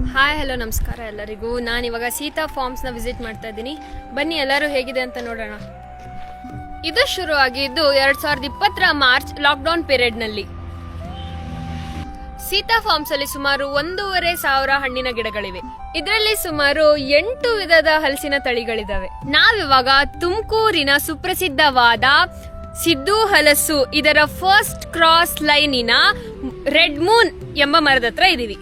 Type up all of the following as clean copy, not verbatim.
Hi hello ನಮಸ್ಕಾರ ಎಲ್ಲರಿಗೂ. ನಾನು ಇವಾಗ ಸೀತಾ ಫಾರ್ಮ್ಸ್ನ ವಿಸಿಟ್ ಮಾಡ್ತಾ ಇದ್ದೀನಿ. ಬನ್ನಿ ಎಲ್ಲರೂ ಹೇಗಿದೆ ಅಂತ ನೋಡೋಣ. ಇದು ಶುರು ಆಗಿದ್ದು 2020 ಮಾರ್ಚ್ ಲಾಕ್ಡೌನ್ ಪೀರಿಯಡ್ನಲ್ಲಿ. ಸೀತಾ ಫಾರ್ಮ್ಸ್ ಅಲ್ಲಿ ಸುಮಾರು 1,500 ಹಣ್ಣಿನ ಗಿಡಗಳಿವೆ. ಇದರಲ್ಲಿ ಸುಮಾರು 8 ವಿಧದ ಹಲಸಿನ ತಳಿಗಳಿದಾವೆ. ನಾವಿವಾಗ ತುಮಕೂರಿನ ಸುಪ್ರಸಿದ್ಧವಾದ ಸಿದ್ದು ಹಲಸು ಇದರ ಫಸ್ಟ್ ಕ್ರಾಸ್ ಲೈನಿನ ರೆಡ್ ಮೂನ್ ಎಂಬ ಮರದ ಹತ್ರ ಇದೀವಿ.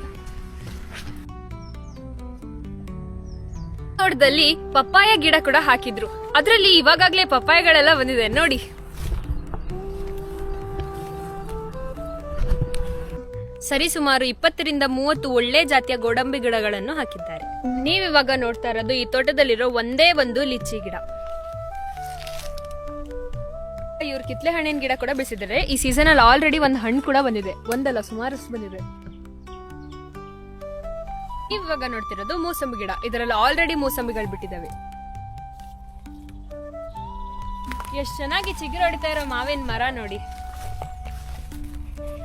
ತೋಟದಲ್ಲಿ ಪಪ್ಪಾಯ ಗಿಡ ಕೂಡ ಹಾಕಿದ್ರು. ಅದರಲ್ಲಿ ಇವಾಗಲೇ ಪಪ್ಪಾಯಗಳೆಲ್ಲ ಬಂದಿದೆ ನೋಡಿ. ಸರಿ ಸುಮಾರು 20ರಿಂದ 30 ಒಳ್ಳೆ ಜಾತಿಯ ಗೋಡಂಬಿ ಗಿಡಗಳನ್ನು ಹಾಕಿದ್ದಾರೆ. ನೀವಿವಾಗ ನೋಡ್ತಾ ಇರೋದು ಈ ತೋಟದಲ್ಲಿರೋ ಒಂದೇ ಒಂದು ಲಿಚ್ಚಿ ಗಿಡ. ಇವ್ರು ಕಿತ್ಲೆ ಹಣ್ಣಿನ ಗಿಡ ಕೂಡ ಬೆಳೆಸಿದ್ದಾರೆ. ಈ ಸೀಸನ್ ಅಲ್ಲಿ ಆಲ್ರೆಡಿ ಒಂದು ಹಣ್ಣು ಕೂಡ ಬಂದಿದೆ, ಒಂದಲ್ಲ ಸುಮಾರು ಬಂದಿದೆ. ಇವಾಗ ನೋಡ್ತಿರೋದು ಮೂಸಂಬಿ ಗಿಡ. ಇದರಲ್ಲಿ ಆಲ್ರೆಡಿ ಮೂಸಂಬಿಗಳು ಬಿಟ್ಟಿದ್ದಾವೆ. ಎಷ್ಟು ಚೆನ್ನಾಗಿ ಚಿಗುರು ಹೊಡಿತಾ ಇರೋ ಮಾವಿನ ಮರ ನೋಡಿ.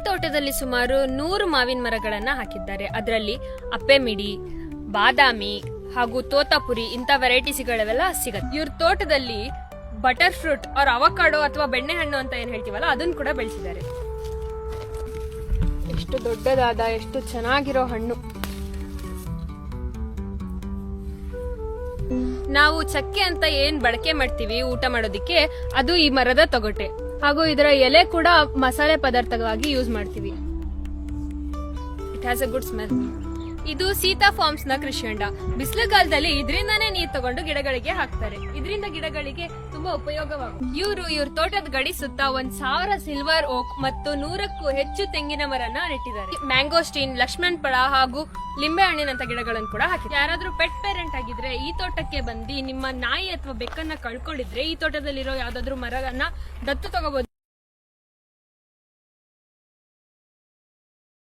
ತೋಟದಲ್ಲಿ ಸುಮಾರು 100 ಮಾವಿನ ಮರಗಳನ್ನ ಹಾಕಿದ್ದಾರೆ. ಅದರಲ್ಲಿ ಅಪ್ಪೆಮಿಡಿ, ಬಾದಾಮಿ ಹಾಗೂ ತೋತಾಪುರಿ ಇಂಥ ವೆರೈಟೀಸ್ಗಳೆಲ್ಲ ಸಿಗತ್ತೆ. ಇವ್ರ ತೋಟದಲ್ಲಿ ಬಟರ್ ಫ್ರೂಟ್ ಅವ್ರ ಅವಕಾಡೋ ಅಥವಾ ಬೆಣ್ಣೆ ಹಣ್ಣು ಅಂತ ಏನ್ ಹೇಳ್ತೀವಲ್ಲ ಅದನ್ನ ಕೂಡ ಬೆಳೆಸಿದ್ದಾರೆ. ಎಷ್ಟು ದೊಡ್ಡದಾದ ಎಷ್ಟು ಚೆನ್ನಾಗಿರೋ ಹಣ್ಣು. ನಾವು ಚಕ್ಕೆ ಅಂತ ಏನ್ ಬಳಕೆ ಮಾಡ್ತೀವಿ ಊಟ ಮಾಡೋದಿಕ್ಕೆ, ಅದು ಈ ಮರದ ತೊಗಟೆ. ಹಾಗೂ ಇದರ ಎಲೆ ಕೂಡ ಮಸಾಲೆ ಪದಾರ್ಥವಾಗಿ ಯೂಸ್ ಮಾಡ್ತೀವಿ. It has a good smell. ಇದು ಸೀತಾ ಫಾರ್ಮ್ಸ್ ನ ಕೃಷಿ ಹೊಂಡ. ಬಿಸಿಲುಗಾಲದಲ್ಲಿ ಇದರಿಂದಾನೇ ನೀರು ತಗೊಂಡು ಗಿಡಗಳಿಗೆ ಹಾಕ್ತಾರೆ. ಇದರಿಂದ ಗಿಡಗಳಿಗೆ ತುಂಬಾ ಉಪಯೋಗವಾಗುತ್ತೆ. ಇವ್ರ ತೋಟದ ಗಡಿ ಸುತ್ತ 1,000 ಸಿಲ್ವರ್ ಓಕ್ ಮತ್ತು 100ಕ್ಕೂ ಹೆಚ್ಚು ತೆಂಗಿನ ಮರನ ನೆಟ್ಟಿದ್ದಾರೆ. ಮ್ಯಾಂಗೋಸ್ಟೀನ್, ಲಕ್ಷ್ಮಣ್ ಫಲ ಹಾಗೂ ಲಿಂಬೆ ಹಣ್ಣಿನಂತ ಗಿಡಗಳನ್ನು ಕೂಡ ಹಾಕಿದ್ದಾರೆ. ಯಾರಾದ್ರೂ ಪೆಟ್ ಪೇರೆಂಟ್ ಆಗಿದ್ರೆ ಈ ತೋಟಕ್ಕೆ ಬಂದು ನಿಮ್ಮ ನಾಯಿ ಅಥವಾ ಬೆಕ್ಕನ್ನ ಕಳ್ಕೊಂಡಿದ್ರೆ ಈ ತೋಟದಲ್ಲಿರೋ ಯಾವ್ದಾದ್ರು ಮರವನ್ನ ದತ್ತು ತಗೋಬಹುದು.